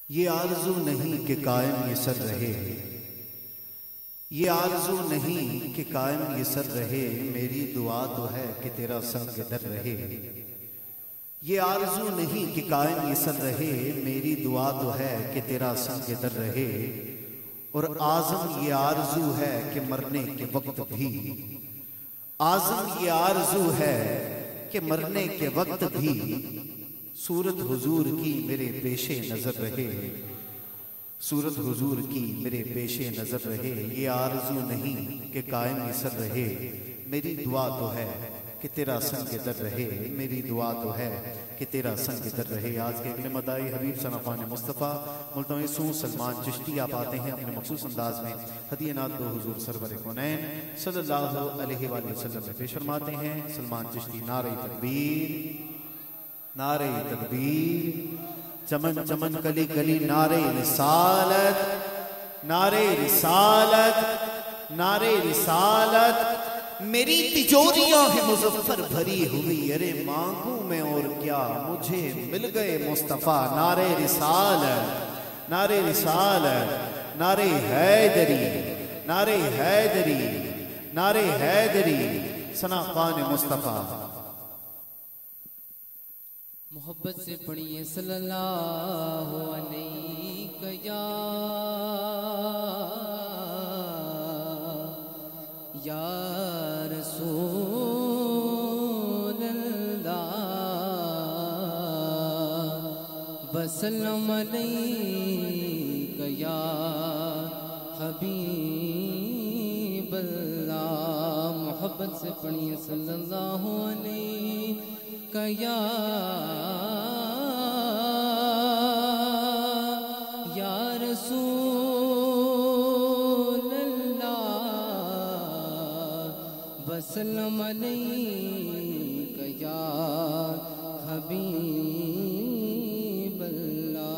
یہ آرزو نہیں کہ قائم یہ سر رہے، یہ آرزو نہیں کہ قائم یہ سر رہے، میری دعا تو ہے کہ تیرا سنگ در رہے۔ یہ آرزو نہیں کہ قائم یہ سر رہے، میری دعا تو ہے کہ تیرا سنگ در رہے۔ اور اعظم یہ آرزو ہے کہ مرنے کے وقت بھی، اعظم یہ آرزو ہے کہ مرنے کے وقت بھی صورت حضور کی میرے پیش نظر رہے، صورت حضور کی میرے پیش نظر رہے۔ یہ آرزو نہیں کہ قائم یہ سر رہے، میری دعا تو ہے کہ تیرا سنگ در رہے، میری دعا تو ہے کہ تیرا سنگ در رہے۔ آج کے اگلے مدائی حبیب صنفان مصطفیٰ ملتوی سوں سلمان چشتی آپ آتے ہیں اپنے مخصوص انداز میں ہدیہ نعت کو حضور سرور کونین صلی اللہ علیہ وآلہ وسلم میں پیش فرماتے ہیں۔ سلمان چشتی نعرہ تکبیر، نعرہ تکبیر، چمن چمن کلی کلی نعرہ رسالت، نعرہ رسالت، نعرہ رسالت۔ میری تجوریاں ہیں مظفر بھری ہوئی، ارے مانگوں میں اور کیا، مجھے مل گئے مصطفیٰ۔ نعرہ رسالت، نعرہ رسالت، نعرہ حیدری، نعرہ حیدری، نعرہ حیدری، ثنا خوان مصطفیٰ۔ محبت سے پڑھیے صلی اللہ علیہ یا رسول اللہ وسلم علیک یا حبیب اللہ۔ محبت سے پڑھیے صلی اللہ علیہ یا رسول اللہ وسلم علیک یا حبیب اللہ۔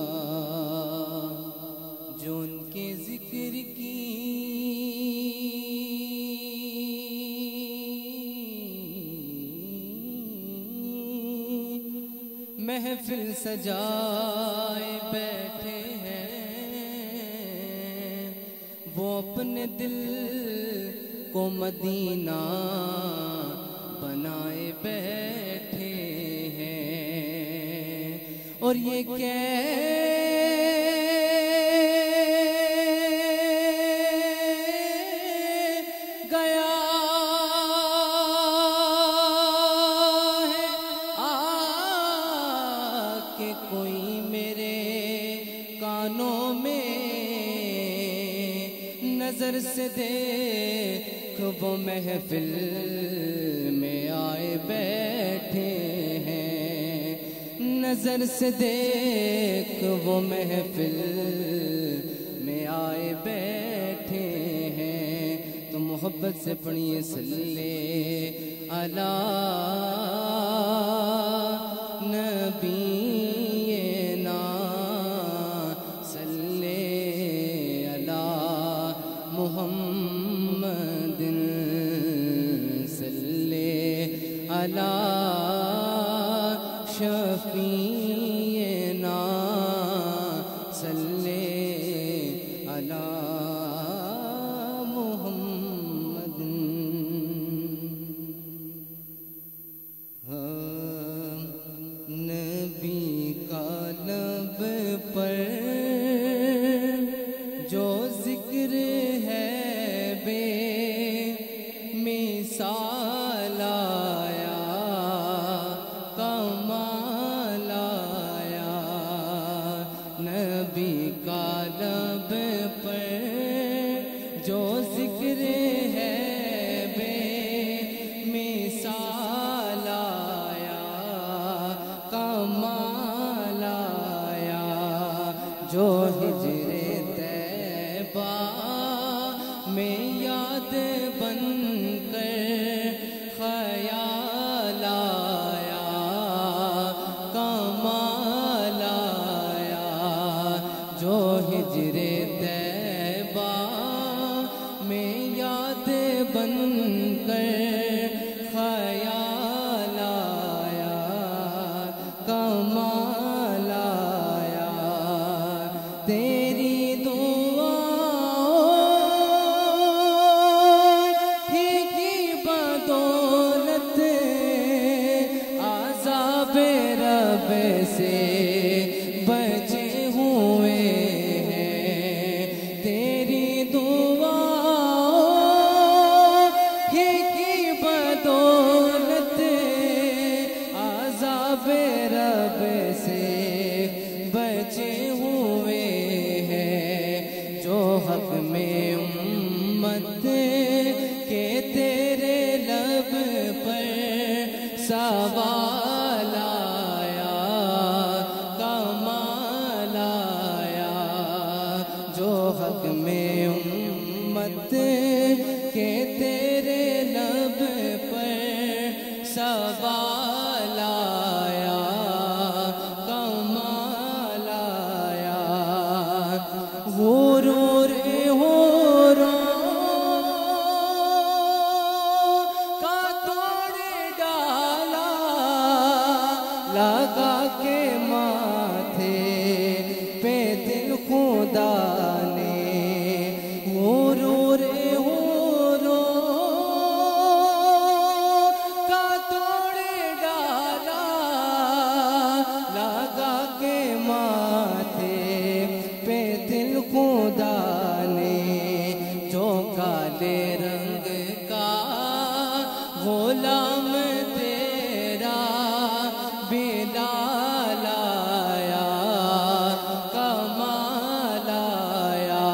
جو ان کے ذکر کی محفل سجائے بیٹھے ہیں، وہ اپنے دل کو مدینہ بنائے بیٹھے ہیں۔ اور یہ کوئی میرے کانوں میں نظر سے دیکھ، وہ محفل میں آئے بیٹھے ہیں۔ نظر سے دیکھ، وہ محفل میں آئے بیٹھے ہیں۔ تو محبت سے پڑھیے صلی علی نبی محمد صلی علی شفیعنا صلی علی محمد۔ نبی کا لب پر جو ذکر ہے مثال آیا، کمال آیا۔ نبی کا لب پر جو ذکر ہے بے مثال آیا، کمال آیا۔ جو ہجر طیبہ میں یاد بن خیال آیا، کمال آیا۔ جو ہجر طیبہ میں یاد بن کر خیال آیا، کمال آیا۔ تیری دعا ہی کی بدولت عذاب رب سے بچے ہوئے ہیں، تیری دعا ہی کی بدولت عذاب رب سے بچے ہوئے ہیں، جو حق میں امت کے تیرے لب پر سوال آیا، کمال آیا، جو حق میں امت کے تیرے لب پر سوال آیا، کمال آیا، غرور کا توڑ ڈالا، لگا کے ماتھے پہ دل خدا نے، غرور کا توڑ ڈالا، لگا کے ماتھے پہ دل خدا نے، جو کالے رنگ کا غلام تیرا بلال آیا، کمال آیا،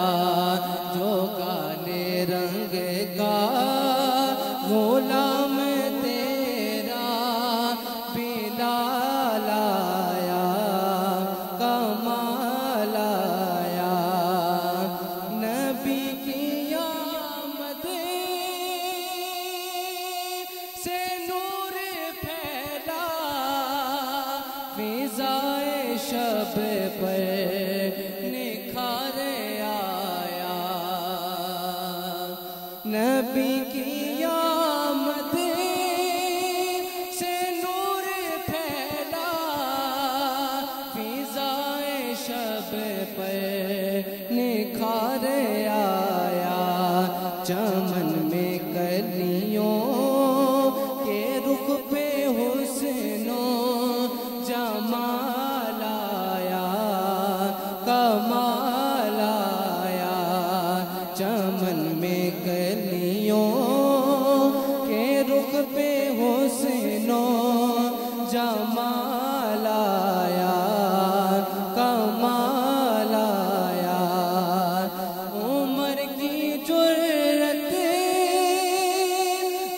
جو کالے رنگ کا غلام تیرا بلال آیا، کمال آیا، نبی کی آمد سے نور پھیلا، فضائے شب پر نکھار آیا، نبی کی آمد سے نور پھیلا، فضائے شب پر نکھار آیا، چمن میں کلیوں کے رخ پہ حسن و جمال آیا، کمال آیا، چمن میں کلیوں کے رخ پہ حسن و جمال آیا، کمال آیا، عمر کی جرت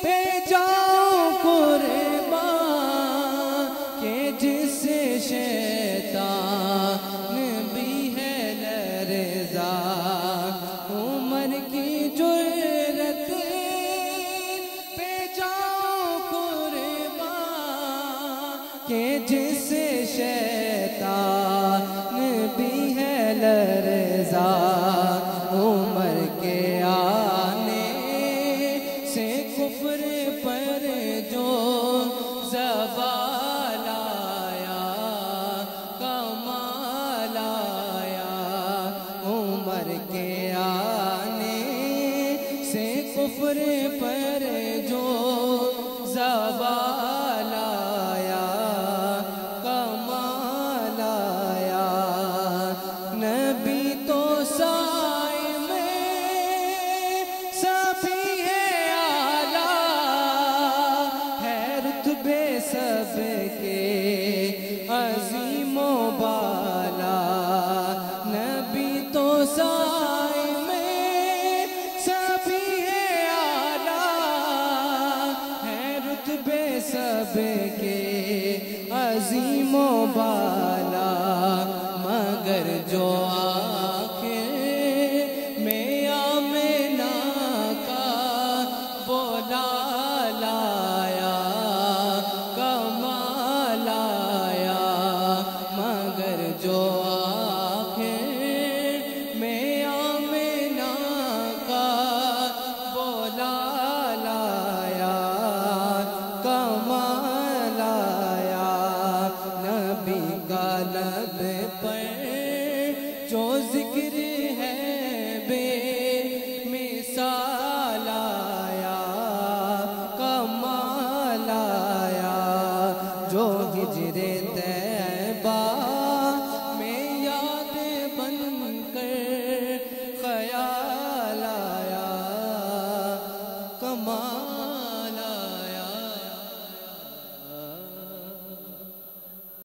پہ جاؤ قربان، کہ جس سے شیطان بھی ہے لرزا، عمر کی جرت پہ جاؤ قربان، کہ جس سے شیطان بھی ہے لرزا، عمر کے آنے سے کفر پر جو زوال آیا، کمال آیا، عمر کے آنے سے کفر پر جو زوال آیا، کمال آیا، نبی تو سائے میں سبھی ہے اعلیٰ، ہے رتبے سب کے عظیم و بالا، نبی تو سائے میں سبھی ہے اعلیٰ، ہے رتبے سب کے عظیم و بالا، مگر جو آخر میں آمنہ کا بولا لایا، کمال آیا، مگر جو آخر میں آمنہ کا بولا لایا، کمال آیا، نبی کا لب پر